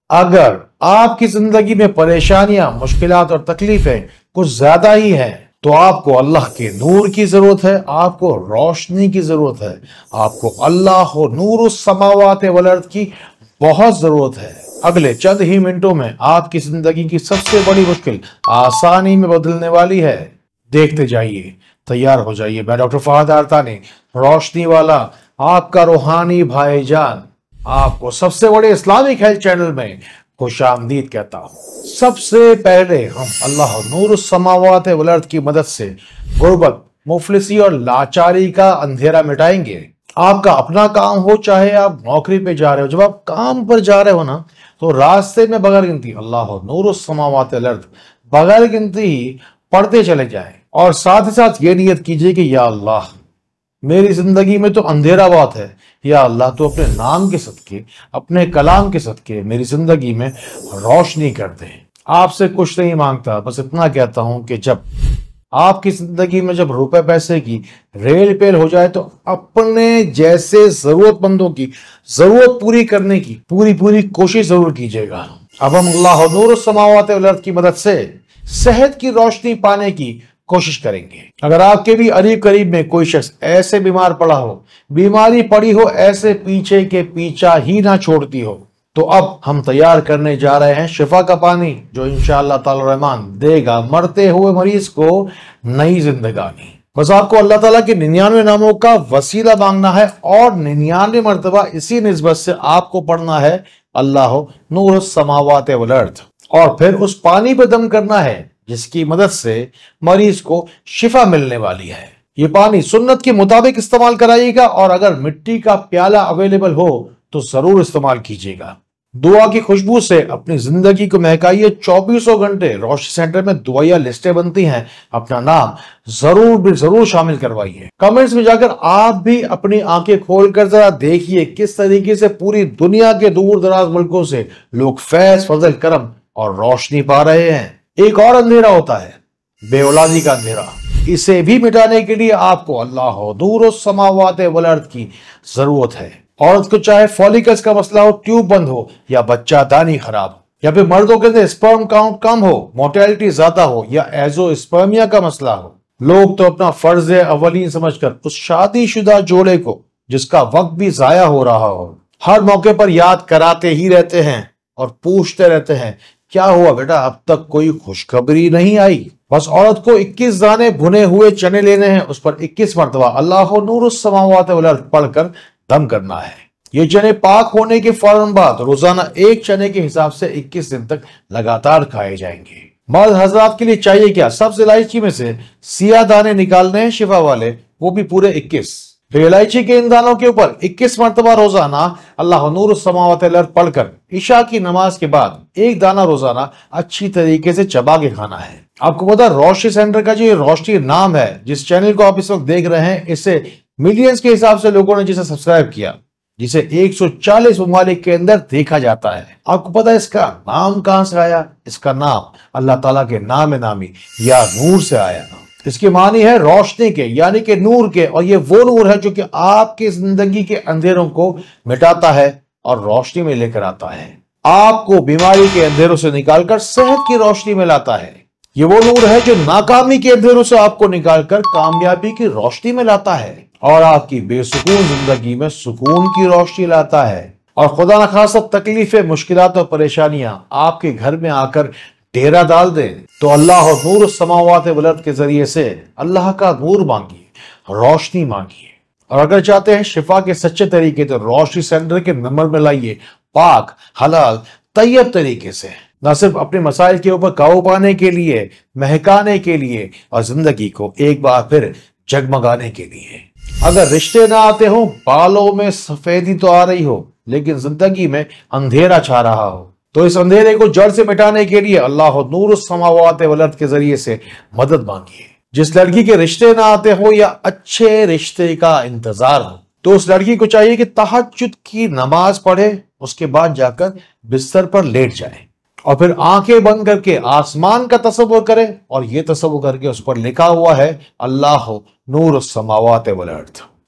اگر آپ کی زندگی میں پریشانیاں، مشکلات اور تکلیفیں کچھ زیادہ ہی ہیں تو آپ کو اللہ کے نور کی ضرورت ہے، آپ کو روشنی کی ضرورت ہے، آپ کو اللہ نور السماوات والارض کی بہت ضرورت ہے۔ اگلے چند ہی منٹوں میں آپ کی زندگی کی سب سے بڑی مشکل آسانی میں بدلنے والی ہے۔ دیکھتے جائیے، تیار ہو جائیے۔ میں ڈاکٹر فہد ارتانی، روشنی والا، آپ کا روحانی بھائی جان، آپ کو سب سے بڑے اسلامک ہیلتھ چینل میں خوش آمدید کہتا ہوں۔ سب سے پہلے ہم اللہ نور السماوات والارض کی مدد سے غربت، مفلسی اور لاچاری کا اندھیرا مٹائیں گے۔ آپ کا اپنا کام ہو، چاہے آپ نوکری پہ جا رہے ہو، جب آپ کام پر جا رہے ہو نا تو راستے میں بغیر گنتی اللہ نور السماوات والارض بغیر گنتی ہی پڑھتے چلے جائیں، اور ساتھ ہی ساتھ یہ نیت کیجئے کہ یا اللہ میری زندگی میں تو اندھیرا بہت ہے، یا اللہ تو اپنے نام کے صدقے، اپنے کلام کے صدقے میری زندگی میں روشنی کر دے۔ آپ سے کچھ نہیں مانگتا، بس اتنا کہتا ہوں کہ جب آپ کی زندگی میں جب روپے پیسے کی ریل پیل ہو جائے تو اپنے جیسے ضرورت مندوں کی ضرورت پوری کرنے کی پوری کوشش ضرور کیجیے گا۔ اب ہم اللہ نور السماوات والارض کی مدد سے صحت کی روشنی پانے کی کوشش کریں گے۔ اگر آپ کے بھی قریب میں کوئی شخص ایسے بیمار پڑا ہو، بیماری پڑی ہو ایسے پیچھے کے پیچھا ہی نہ چھوڑتی ہو، تو اب ہم تیار کرنے جا رہے ہیں شفا کا پانی، جو انشاءاللہ تعالی الرحمن دے گا مرتے ہوئے مریض کو نئی زندگانی۔ بس آپ کو اللہ تعالیٰ کے 99 ناموں کا وسیلہ مانگنا ہے، اور 99 مرتبہ اسی نسبت سے آپ کو پڑھنا ہے اللہ نور السماوات والارض، اور پھر اس پانی پہ دم کرنا ہے جس کی مدد سے مریض کو شفا ملنے والی ہے۔ یہ پانی سنت کے مطابق استعمال کرائیے گا، اور اگر مٹی کا پیالہ اویلیبل ہو تو ضرور استعمال کیجیے گا۔ دعا کی خوشبو سے اپنی زندگی کو مہکائیے۔ 24 گھنٹے روشنی سینٹر میں دعائیہ لسٹیں بنتی ہیں، اپنا نام ضرور شامل کروائیے۔ کمنٹس میں جا کر آپ بھی اپنی آنکھیں کھول کر ذرا دیکھیے کس طریقے سے پوری دنیا کے دور دراز ملکوں سے لوگ فیض، فضل، کرم اور روشنی پا رہے ہیں۔ ایک اور اندھیرا ہوتا ہے، بے اولادی کا اندھیرا۔ اسے بھی مٹانے کے لیے آپ کو اللہ نور السماوات والارض کی ضرورت ہے۔ عورت کو چاہے فولیکلز کا مسئلہ ہو، ٹیوب بند ہو، یا بچہ دانی خراب ہو، یا پھر مردوں کے اندر اسپرم کاؤنٹ کم ہو، موٹیلٹی زیادہ ہو، یا ایزو اسپرمیا کا مسئلہ ہو، لوگ تو اپنا فرض اولین سمجھ کر اس شادی شدہ جوڑے کو، جس کا وقت بھی ضائع ہو رہا ہو، ہر موقع پر یاد کراتے ہی رہتے ہیں اور پوچھتے رہتے ہیں کیا ہوا بیٹا، اب تک کوئی خوشخبری نہیں آئی۔ بس عورت کو 21 دانے بھنے ہوئے چنے لینے ہیں، اس پر 21 مرتبہ اللہ نور السماوات والارض پڑھ کر دم کرنا ہے۔ یہ چنے پاک ہونے کے فوراً بعد روزانہ ایک چنے کے حساب سے 21 دن تک لگاتار کھائے جائیں گے۔ مرد حضرات کے لیے چاہیے کیا، سبز الائچی میں سے سیاہ دانے نکالنے ہیں شفا والے، وہ بھی پورے 21۔ پھر الائچی کے ان دانوں کے اوپر 21 مرتبہ روزانہ اللہ نور السماوات والارض پڑھ کر عشاء کی نماز کے بعد ایک دانہ روزانہ اچھی طریقے سے چبا کے کھانا ہے۔ آپ کو پتا روشنی سینٹر کا جو یہ روشنی نام ہے، جس چینل کو آپ اس وقت دیکھ رہے ہیں، اسے ملینز کے حساب سے لوگوں نے جسے سبسکرائب کیا، جسے 140 ممالک کے اندر دیکھا جاتا ہے۔ آپ کو پتا اس کا نام کہاں سے آیا؟ اس کا نام اللہ تعالیٰ کے نام نامی یا نور سے آیا۔ اس کی معنی ہے روشنی کے، یعنی کہ نور کے، اور یہ وہ نور ہے جو کہ آپ کی زندگی کے اندھیروں کو مٹاتا ہے اور روشنی میں لے کر آتا ہے، آپ کو بیماری کے اندھیروں سے نکال کر صحت کی روشنی میں لاتا ہے۔ یہ وہ نور ہے جو ناکامی کے اندھیروں سے آپ کو نکال کر کامیابی کی روشنی میں لاتا ہے، اور آپ کی بے سکون زندگی میں سکون کی روشنی لاتا ہے۔ اور خدا نخواستہ تکلیفیں، مشکلات اور پریشانیاں آپ کے گھر میں آ کر ڈیرا ڈال دے تو اللہ اور نور السماوات والارض کے ذریعے سے اللہ کا نور مانگیے، روشنی مانگیے۔ اور اگر چاہتے ہیں شفا کے سچے طریقے تو روشنی سینٹر کے نمبر میں لائیے، پاک، حلال، طیب طریقے سے، نہ صرف اپنے مسائل کے اوپر قابو پانے کے لیے، مہکانے کے لیے، اور زندگی کو ایک بار پھر جگمگانے کے لیے۔ اگر رشتے نہ آتے ہوں، بالوں میں سفیدی تو آ رہی ہو لیکن زندگی میں اندھیرا چھا رہا ہو، تو اس اندھیرے کو جڑ سے مٹانے کے لیے اللہ نور السماوات والارض کے ذریعے سے مدد مانگیے۔ جس لڑکی کے رشتے نہ آتے ہو یا اچھے رشتے کا انتظار ہو، تو اس لڑکی کو چاہیے کہ تہجد کی نماز پڑھے، اس کے بعد جا کر بستر پر لیٹ جائے، اور پھر آنکھیں بند کر کے آسمان کا تصور کرے، اور یہ تصور کر کے اس پر لکھا ہوا ہے اللہ نور السماوات والارض۔